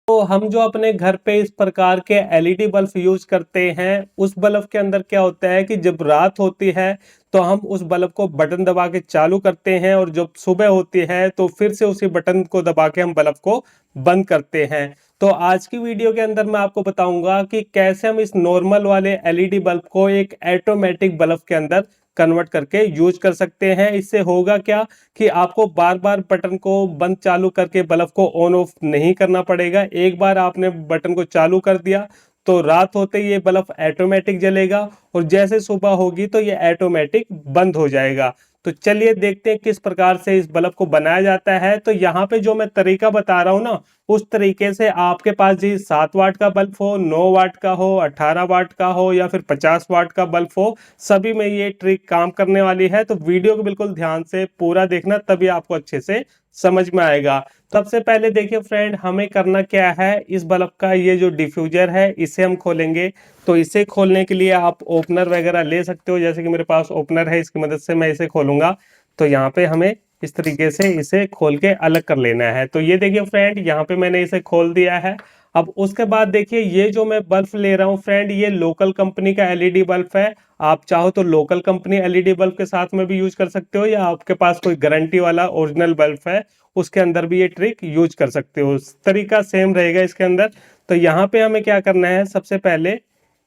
तो हम जो अपने घर पे इस प्रकार के एलईडी बल्ब यूज करते हैं, उस बल्ब के अंदर क्या होता है कि जब रात होती है तो हम उस बल्ब को बटन दबा के चालू करते हैं, और जब सुबह होती है तो फिर से उसी बटन को दबा के हम बल्ब को बंद करते हैं। तो आज की वीडियो के अंदर मैं आपको बताऊंगा कि कैसे हम इस नॉर्मल वाले एलईडी बल्ब को एक ऑटोमेटिक बल्ब के अंदर कन्वर्ट करके यूज कर सकते हैं। इससे होगा क्या कि आपको बार बार बटन को बंद चालू करके बल्ब को ऑन ऑफ नहीं करना पड़ेगा। एक बार आपने बटन को चालू कर दिया तो रात होते ही ये बल्ब ऑटोमेटिक जलेगा, और जैसे सुबह होगी तो ये ऑटोमेटिक बंद हो जाएगा। तो चलिए देखते हैं किस प्रकार से इस बल्ब को बनाया जाता है। तो यहाँ पे जो मैं तरीका बता रहा हूँ ना, उस तरीके से आपके पास जी 7 वाट का बल्ब हो, 9 वाट का हो, 18 वाट का हो या फिर 50 वाट का बल्ब हो, सभी में ये ट्रिक काम करने वाली है। तो वीडियो को बिल्कुल ध्यान से पूरा देखना, तभी आपको अच्छे से समझ में आएगा। सबसे पहले देखिए फ्रेंड, हमें करना क्या है, इस बल्ब का ये जो डिफ्यूजर है इसे हम खोलेंगे। तो इसे खोलने के लिए आप ओपनर वगैरह ले सकते हो, जैसे कि मेरे पास ओपनर है, इसकी मदद से मैं इसे खोलूंगा। तो यहाँ पे हमें इस तरीके से इसे खोल के अलग कर लेना है। तो ये देखिए फ्रेंड, यहाँ पे मैंने इसे खोल दिया है। अब उसके बाद देखिए, ये जो मैं बल्ब ले रहा हूँ फ्रेंड, ये लोकल कंपनी का एलईडी बल्ब है। आप चाहो तो लोकल कंपनी एलईडी बल्ब के साथ में भी यूज कर सकते हो, या आपके पास कोई गारंटी वाला ओरिजिनल बल्ब है उसके अंदर भी ये ट्रिक यूज कर सकते हो। तरीका सेम रहेगा इसके अंदर। तो यहाँ पे हमें क्या करना है, सबसे पहले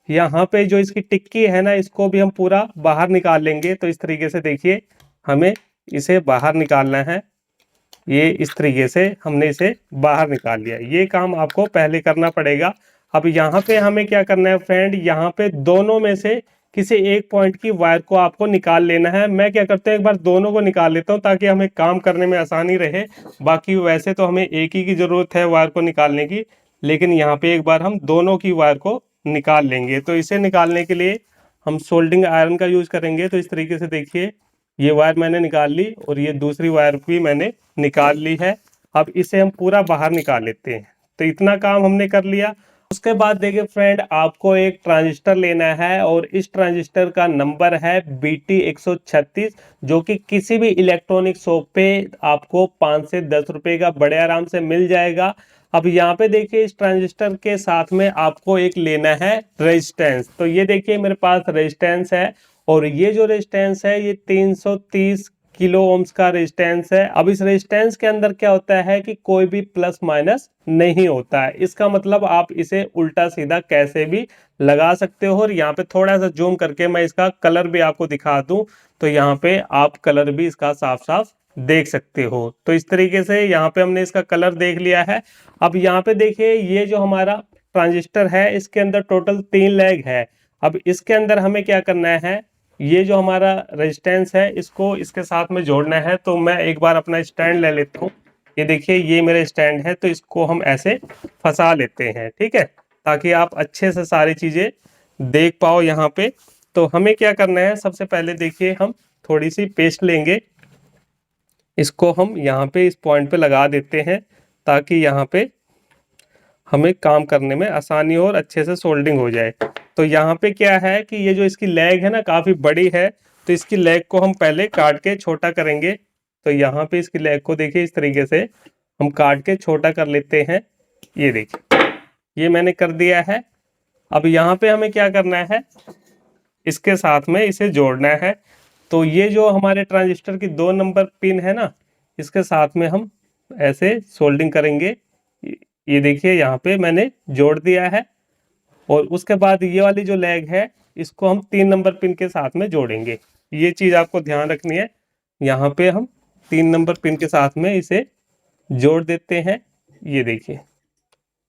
यहाँ पे जो इसकी टिक्की है ना, इसको भी हम पूरा बाहर निकाल लेंगे। तो इस तरीके से देखिए, हमें इसे बाहर निकालना है। ये इस तरीके से हमने इसे बाहर निकाल लिया। ये काम आपको पहले करना पड़ेगा। अब यहाँ पे हमें क्या करना है फ्रेंड, यहाँ पे दोनों में से किसी एक पॉइंट की वायर को आपको निकाल लेना है। मैं क्या करता हूँ, एक बार दोनों को निकाल लेता हूँ ताकि हमें काम करने में आसानी रहे। बाकी वैसे तो हमें एक ही की जरूरत है वायर को निकालने की, लेकिन यहाँ पे एक बार हम दोनों की वायर को निकाल लेंगे। तो इसे निकालने के लिए हम सोल्डिंग आयरन का यूज करेंगे। तो इस तरीके से देखिए, ये वायर मैंने निकाल ली और ये दूसरी वायर भी मैंने निकाल ली है। अब इसे हम पूरा बाहर निकाल लेते हैं। तो इतना काम हमने कर लिया। उसके बाद देखिए फ्रेंड, आपको एक ट्रांजिस्टर लेना है, और इस ट्रांजिस्टर का नंबर है BT136, जो कि किसी भी इलेक्ट्रॉनिक शॉप पे आपको 5 से 10 रुपए का बड़े आराम से मिल जाएगा। अब यहाँ पे देखिए, इस ट्रांजिस्टर के साथ में आपको एक लेना है रेजिस्टेंस। तो ये देखिए मेरे पास रेजिस्टेंस है, और ये जो रेजिस्टेंस है ये 330 किलो ओम्स का रेजिस्टेंस है। अब इस रेजिस्टेंस के अंदर क्या होता है कि कोई भी प्लस माइनस नहीं होता है। इसका मतलब आप इसे उल्टा सीधा कैसे भी लगा सकते हो। और यहाँ पे थोड़ा सा जूम करके मैं इसका कलर भी आपको दिखा दूं, तो यहाँ पे आप कलर भी इसका साफ साफ देख सकते हो। तो इस तरीके से यहाँ पे हमने इसका कलर देख लिया है। अब यहाँ पे देखिए, ये जो हमारा ट्रांजिस्टर है इसके अंदर टोटल 3 लेग है। अब इसके अंदर हमें क्या करना है, ये जो हमारा रेजिस्टेंस है इसको इसके साथ में जोड़ना है। तो मैं एक बार अपना स्टैंड ले लेता हूँ। ये देखिए, ये मेरा स्टैंड है, तो इसको हम ऐसे फंसा लेते हैं, ठीक है, ताकि आप अच्छे से सारी चीजें देख पाओ यहाँ पे। तो हमें क्या करना है, सबसे पहले देखिए, हम थोड़ी सी पेस्ट लेंगे, इसको हम यहाँ पे इस पॉइंट पे लगा देते हैं, ताकि यहाँ पे हमें काम करने में आसानी हो और अच्छे से सोल्डिंग हो जाए। तो यहाँ पे क्या है कि ये जो इसकी लेग है ना, काफी बड़ी है। तो इसकी लेग को हम पहले काट के छोटा करेंगे। तो यहाँ पे इसकी लेग को देखिए, इस तरीके से हम काट के छोटा कर लेते हैं। ये देखिए, ये मैंने कर दिया है। अब यहाँ पे हमें क्या करना है, इसके साथ में इसे जोड़ना है। तो ये जो हमारे ट्रांजिस्टर की 2 नंबर पिन है ना, इसके साथ में हम ऐसे सोल्डिंग करेंगे। ये देखिए, यहाँ पे मैंने जोड़ दिया है। और उसके बाद ये वाली जो लेग है इसको हम 3 नंबर पिन के साथ में जोड़ेंगे। ये चीज आपको ध्यान रखनी है। यहाँ पे हम 3 नंबर पिन के साथ में इसे जोड़ देते हैं। ये देखिए,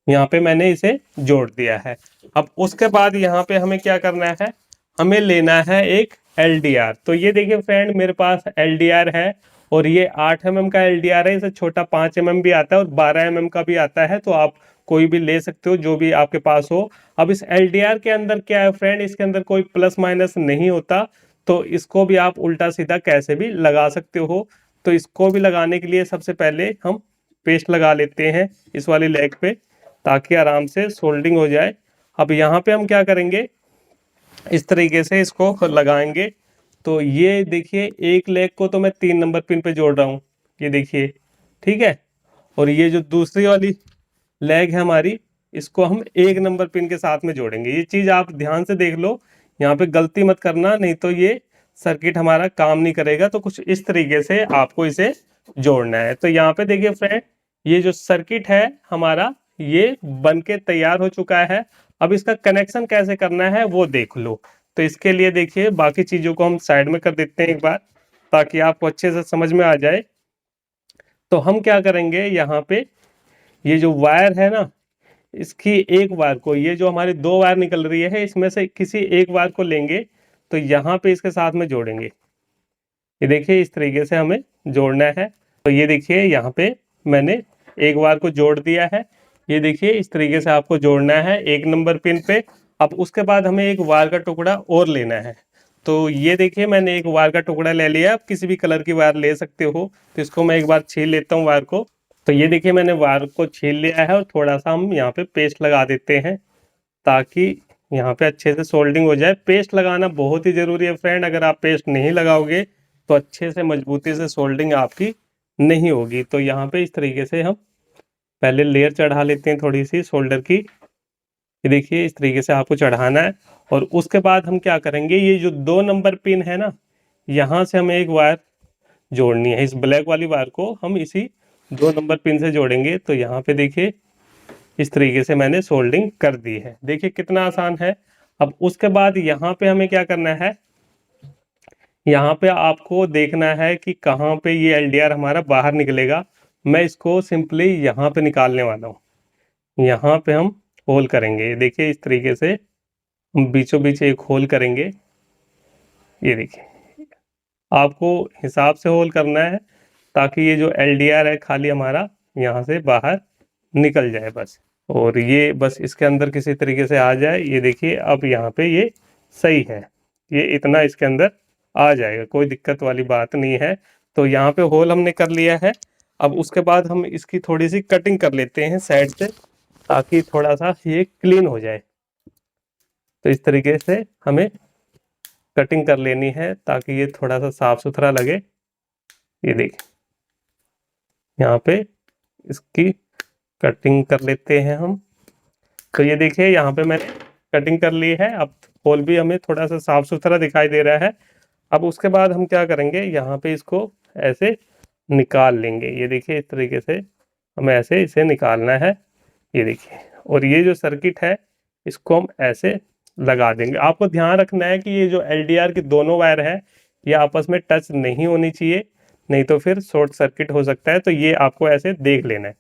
यहाँ पे मैंने इसे जोड़ दिया है। अब उसके बाद यहाँ पे हमें क्या करना है, हमें लेना है एक LDR। तो ये देखिए फ्रेंड, मेरे पास LDR है, और ये 8 mm का LDR है। इसे छोटा 5 mm भी आता है और 12 mm का भी आता है। तो आप कोई भी ले सकते हो, जो भी आपके पास हो। अब इस LDR के अंदर क्या है फ्रेंड, इसके अंदर कोई प्लस माइनस नहीं होता। तो इसको भी आप उल्टा सीधा कैसे भी लगा सकते हो। तो इसको भी लगाने के लिए सबसे पहले हम पेस्ट लगा लेते हैं इस वाली लेग पे, ताकि आराम से सोल्डिंग हो जाए। अब यहाँ पे हम क्या करेंगे, इस तरीके से इसको लगाएंगे। तो ये देखिए, एक लेग को तो मैं 3 नंबर पिन पे जोड़ रहा हूँ, ये देखिए, ठीक है। और ये जो दूसरी वाली लेग है हमारी, इसको हम 1 नंबर पिन के साथ में जोड़ेंगे। ये चीज आप ध्यान से देख लो, यहाँ पे गलती मत करना, नहीं तो ये सर्किट हमारा काम नहीं करेगा। तो कुछ इस तरीके से आपको इसे जोड़ना है। तो यहाँ पे देखिए फ्रेंड, ये जो सर्किट है हमारा, ये बन के तैयार हो चुका है। अब इसका कनेक्शन कैसे करना है वो देख लो। तो इसके लिए देखिए, बाकी चीजों को हम साइड में कर देते हैं एक बार, ताकि आपको अच्छे से समझ में आ जाए। तो हम क्या करेंगे, यहाँ पे ये जो वायर है ना, इसकी एक वायर को, ये जो हमारी 2 वायर निकल रही है, इसमें से किसी एक वायर को लेंगे, तो यहाँ पे इसके साथ में जोड़ेंगे। ये देखिए इस तरीके से हमें जोड़ना है। तो ये देखिए यहाँ पे मैंने एक वायर को जोड़ दिया है। ये देखिए इस तरीके से आपको जोड़ना है 1 नंबर पिन पे। अब उसके बाद हमें एक वायर का टुकड़ा और लेना है। तो ये देखिए मैंने एक वायर का टुकड़ा ले लिया। आप किसी भी कलर की वायर ले सकते हो। तो इसको मैं एक बार छील लेता हूँ वायर को। तो ये देखिए मैंने वायर को छील लिया है, और थोड़ा सा हम यहाँ पे पेस्ट लगा देते हैं, ताकि यहाँ पे अच्छे से सोल्डिंग हो जाए। पेस्ट लगाना बहुत ही जरूरी है फ्रेंड। अगर आप पेस्ट नहीं लगाओगे तो अच्छे से मजबूती से सोल्डिंग आपकी नहीं होगी। तो यहाँ पे इस तरीके से हम पहले लेयर चढ़ा लेते हैं थोड़ी सी सोल्डर की। ये देखिए इस तरीके से आपको चढ़ाना है। और उसके बाद हम क्या करेंगे, ये जो 2 नंबर पिन है ना, यहाँ से हमें एक वायर जोड़नी है। इस ब्लैक वाली वायर को हम इसी 2 नंबर पिन से जोड़ेंगे। तो यहाँ पे देखिए इस तरीके से मैंने सोल्डिंग कर दी है। देखिए कितना आसान है। अब उसके बाद यहाँ पे हमें क्या करना है, यहाँ पे आपको देखना है कि कहाँ पे ये एलडीआर हमारा बाहर निकलेगा। मैं इसको सिंपली यहाँ पे निकालने वाला हूँ। यहाँ पे हम होल करेंगे। देखिए इस तरीके से हम बीचों बीच एक होल करेंगे। ये देखिए आपको हिसाब से होल करना है, ताकि ये जो एलडीआर है खाली हमारा यहाँ से बाहर निकल जाए बस। और ये बस इसके अंदर किसी तरीके से आ जाए। ये देखिए अब यहाँ पे ये सही है, ये इतना इसके अंदर आ जाएगा, कोई दिक्कत वाली बात नहीं है। तो यहाँ पे होल हमने कर लिया है। अब उसके बाद हम इसकी थोड़ी सी कटिंग कर लेते हैं साइड से, ताकि थोड़ा सा ये क्लीन हो जाए। तो इस तरीके से हमें कटिंग कर लेनी है, ताकि ये थोड़ा सा साफ सुथरा लगे। ये देखिए यहाँ पे इसकी कटिंग कर लेते हैं हम। तो ये देखिए यहाँ पे मैंने कटिंग कर ली है। अब होल भी हमें थोड़ा सा साफ सुथरा दिखाई दे रहा है। अब उसके बाद हम क्या करेंगे, यहाँ पे इसको ऐसे निकाल लेंगे। ये देखिए इस तरीके से हमें ऐसे इसे निकालना है। ये देखिए, और ये जो सर्किट है इसको हम ऐसे लगा देंगे। आपको ध्यान रखना है कि ये जो एलडीआर की दोनों वायर है, ये आपस में टच नहीं होनी चाहिए, नहीं तो फिर शॉर्ट सर्किट हो सकता है। तो ये आपको ऐसे देख लेना है,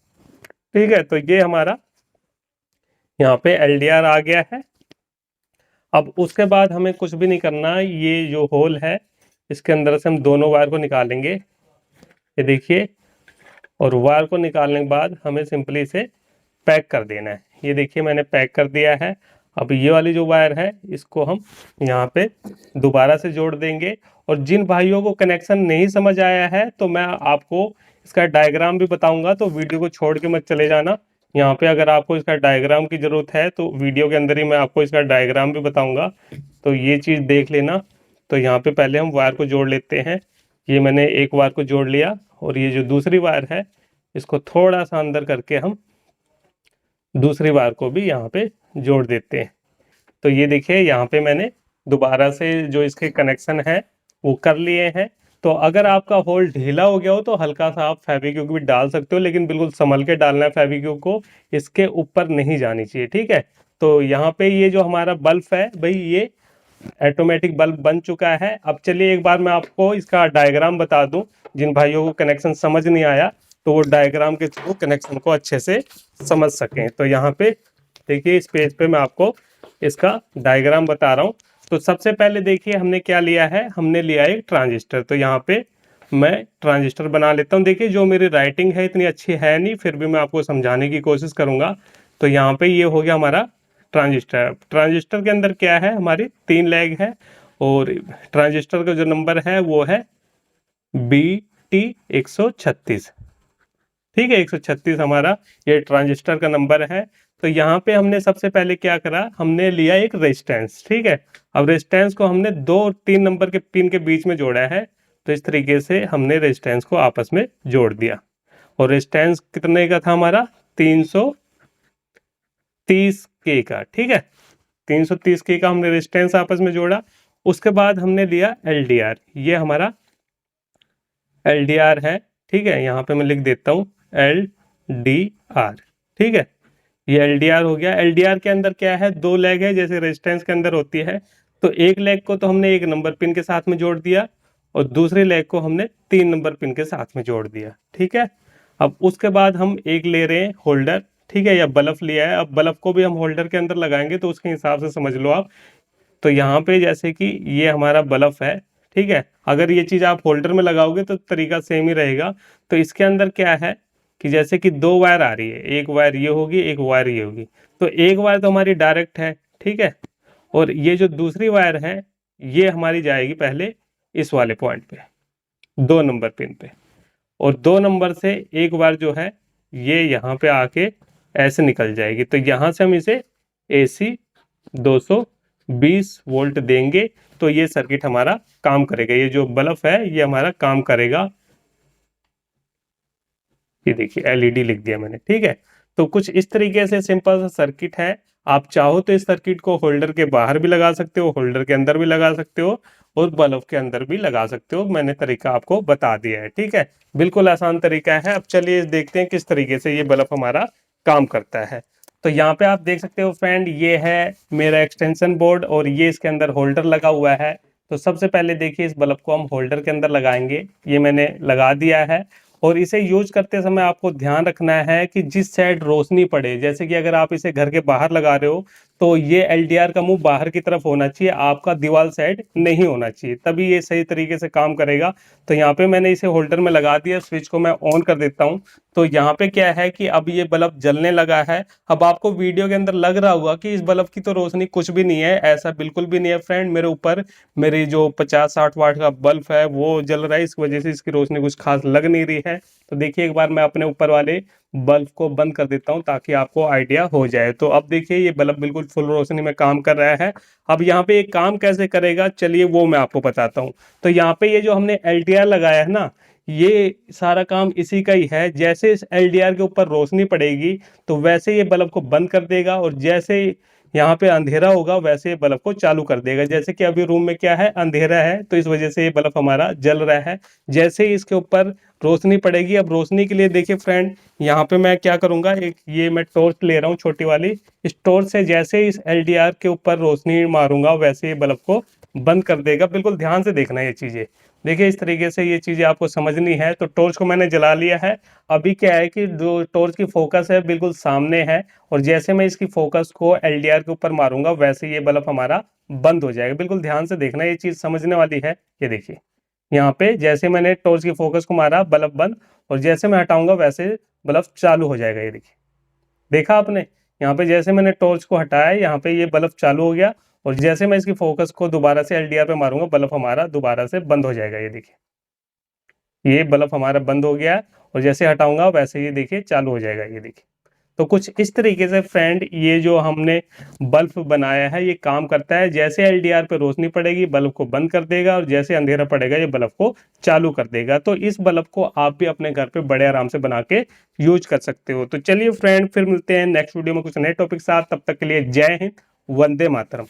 ठीक है। तो ये हमारा यहाँ पे एलडीआर आ गया है। अब उसके बाद हमें कुछ भी नहीं करना। ये जो होल है इसके अंदर से हम दोनों वायर को निकालेंगे। ये देखिए, और वायर को निकालने के बाद हमें सिंपली इसे पैक कर देना है। ये देखिए मैंने पैक कर दिया है। अब ये वाली जो वायर है इसको हम यहाँ पे दोबारा से जोड़ देंगे। और जिन भाइयों को कनेक्शन नहीं समझ आया है, तो मैं आपको इसका डायग्राम भी बताऊंगा, तो वीडियो को छोड़ के मत चले जाना। यहाँ पे अगर आपको इसका डायग्राम की जरूरत है तो वीडियो के अंदर ही मैं आपको इसका डायग्राम भी बताऊंगा, तो ये चीज़ देख लेना। तो यहाँ पे पहले हम वायर को जोड़ लेते हैं। ये मैंने एक वायर को जोड़ लिया, और ये जो दूसरी वायर है इसको थोड़ा सा अंदर करके हम दूसरी वायर को भी यहाँ पे जोड़ देते हैं। तो ये देखिए यहाँ पे मैंने दोबारा से जो इसके कनेक्शन है वो कर लिए हैं। तो अगर आपका होल ढीला हो गया हो तो हल्का सा आप फेविक्विक भी डाल सकते हो, लेकिन बिल्कुल संभल के डालना है फेविक्विक को, इसके ऊपर नहीं जानी चाहिए, ठीक है। तो यहाँ पे ये जो हमारा बल्ब है भाई, ये ऑटोमेटिक बल्ब बन चुका है। अब चलिए एक बार मैं आपको इसका डायग्राम बता दूं, जिन भाइयों को कनेक्शन समझ नहीं आया तो वो डायग्राम के थ्रू कनेक्शन को अच्छे से समझ सकें। तो यहाँ पे देखिए इस पेज पे मैं आपको इसका डायग्राम बता रहा हूँ। तो सबसे पहले देखिए हमने क्या लिया है, हमने लिया एक ट्रांजिस्टर। तो यहाँ पे मैं ट्रांजिस्टर बना लेता हूँ। देखिए जो मेरी राइटिंग है इतनी अच्छी है नहीं, फिर भी मैं आपको समझाने की कोशिश करूंगा। तो यहाँ पे ये हो गया हमारा ट्रांजिस्टर। ट्रांजिस्टर के अंदर क्या है, हमारी 3 लेग है, और ट्रांजिस्टर का जो नंबर है वो है BT136, ठीक है। 136 हमारा ये ट्रांजिस्टर का नंबर है। तो यहाँ पे हमने सबसे पहले क्या करा, हमने लिया एक रेजिस्टेंस, ठीक है। अब रेजिस्टेंस को हमने 2 और 3 नंबर के पिन के बीच में जोड़ा है। तो इस तरीके से हमने रेजिस्टेंस को आपस में जोड़ दिया। और रेजिस्टेंस कितने का था हमारा, 300 330K का, ठीक है, 330K का हमने रेजिस्टेंस आपस में जोड़ा। उसके बाद हमने लिया LDR, ये हमारा LDR है, ठीक है, यहाँ पे मैं लिख देता हूँ LDR, ठीक है, ये LDR हो गया। LDR के अंदर क्या है, दो लेग है जैसे रेजिस्टेंस के अंदर होती है। तो एक लेग को तो हमने एक नंबर पिन के साथ में जोड़ दिया और दूसरे लेग को हमने 3 नंबर पिन के साथ में जोड़ दिया, ठीक है। अब उसके बाद हम एक ले रहे हैं होल्डर, ठीक है, या बल्ब लिया है। अब बल्ब को भी हम होल्डर के अंदर लगाएंगे तो उसके हिसाब से समझ लो आप। तो यहाँ पे जैसे कि ये हमारा बल्ब है, ठीक है, अगर ये चीज आप होल्डर में लगाओगे तो तरीका सेम ही रहेगा। तो इसके अंदर क्या है कि जैसे कि दो वायर आ रही है, एक वायर ये होगी, एक वायर ये होगी। तो एक वायर तो हमारी डायरेक्ट है, ठीक है, और ये जो दूसरी वायर है ये हमारी जाएगी पहले इस वाले पॉइंट पे, 2 नंबर पिन पे, और 2 नंबर से एक बार जो है ये यहाँ पे आके ऐसे निकल जाएगी। तो यहाँ से हम इसे AC 220 वोल्ट देंगे तो ये सर्किट हमारा काम करेगा, ये जो बल्ब है ये हमारा काम करेगा। ये देखिए LED लिख दिया मैंने, ठीक है। तो कुछ इस तरीके से सिंपल सा सर्किट है। आप चाहो तो इस सर्किट को होल्डर के बाहर भी लगा सकते हो, होल्डर के अंदर भी लगा सकते हो और बल्ब के अंदर भी लगा सकते हो। मैंने तरीका आपको बता दिया है, ठीक है, बिल्कुल आसान तरीका है। अब चलिए देखते हैं किस तरीके से ये बल्ब हमारा काम करता है। तो यहाँ पे आप देख सकते हो फ्रेंड, ये है मेरा एक्सटेंशन बोर्ड और ये इसके अंदर होल्डर लगा हुआ है। तो सबसे पहले देखिए इस बल्ब को हम होल्डर के अंदर लगाएंगे, ये मैंने लगा दिया है। और इसे यूज करते समय आपको ध्यान रखना है कि जिस साइड रोशनी पड़े, जैसे कि अगर आप इसे घर के बाहर लगा रहे हो तो ये LDR का मुंह बाहर की तरफ होना चाहिए, आपका दीवार साइड नहीं होना चाहिए, तभी ये सही तरीके से काम करेगा। तो यहाँ पे मैंने इसे होल्डर में लगा दिया, स्विच को मैं ऑन कर देता हूँ। तो यहाँ पे क्या है कि अब ये बल्ब जलने लगा है। अब आपको वीडियो के अंदर लग रहा होगा कि इस बल्ब की तो रोशनी कुछ भी नहीं है, ऐसा बिल्कुल भी नहीं है फ्रेंड। मेरे ऊपर मेरी जो 50-60 वाट का बल्ब है वो जल रहा है, इस वजह से इसकी रोशनी कुछ खास लग नहीं रही है। तो देखिए एक बार मैं अपने ऊपर वाले बल्ब को बंद कर देता हूं ताकि आपको आइडिया हो जाए। तो अब देखिए ये बल्ब बिल्कुल फुल रोशनी में काम कर रहा है। अब यहाँ पे ये काम कैसे करेगा, चलिए वो मैं आपको बताता हूँ। तो यहाँ पे ये जो हमने LDR लगाया है ना, ये सारा काम इसी का ही है। जैसे इस LDR के ऊपर रोशनी पड़ेगी तो वैसे ये बल्ब को बंद कर देगा, और जैसे यहाँ पे अंधेरा होगा वैसे ये बल्ब को चालू कर देगा। जैसे कि अभी रूम में क्या है, अंधेरा है, तो इस वजह से ये बल्ब हमारा जल रहा है। जैसे ही इसके ऊपर रोशनी पड़ेगी, अब रोशनी के लिए देखिए फ्रेंड, यहाँ पे मैं क्या करूंगा, एक ये मैं टॉर्च ले रहा हूँ छोटी वाली। इस टॉर्च से जैसे ही इस LDR के ऊपर रोशनी मारूंगा वैसे ये बल्ब को बंद कर देगा। बिल्कुल ध्यान से देखना ये चीजें, देखिए इस तरीके से ये चीजें आपको समझनी है। तो टॉर्च को मैंने जला लिया है। अभी क्या है कि जो टॉर्च की फोकस है बिल्कुल सामने है, और जैसे मैं इसकी फोकस को LDR के ऊपर मारूंगा वैसे ये बल्ब हमारा बंद हो जाएगा। बिल्कुल ध्यान से देखना, ये चीज समझने वाली है। ये देखिए यहाँ पे जैसे मैंने टॉर्च की फोकस को मारा बल्ब बंद, और जैसे मैं हटाऊंगा वैसे बल्ब चालू हो जाएगा। ये देखिए, देखा आपने, यहाँ पे जैसे मैंने टॉर्च को हटाया यहाँ पे ये बल्ब चालू हो गया, और जैसे मैं इसकी फोकस को दोबारा से LDR पे मारूंगा बल्ब हमारा दोबारा से बंद हो जाएगा। ये देखिए ये बल्ब हमारा बंद हो गया है, और जैसे हटाऊंगा वैसे ये देखिए चालू हो जाएगा। ये देखिए, तो कुछ इस तरीके से फ्रेंड ये जो हमने बल्ब बनाया है ये काम करता है। जैसे LDR पे रोशनी पड़ेगी बल्ब को बंद कर देगा, और जैसे अंधेरा पड़ेगा ये बल्ब को चालू कर देगा। तो इस बल्ब को आप भी अपने घर पे बड़े आराम से बना के यूज कर सकते हो। तो चलिए फ्रेंड, फिर मिलते हैं नेक्स्ट वीडियो में कुछ नए टॉपिक साथ। तब तक के लिए जय हिंद, वंदे मातरम।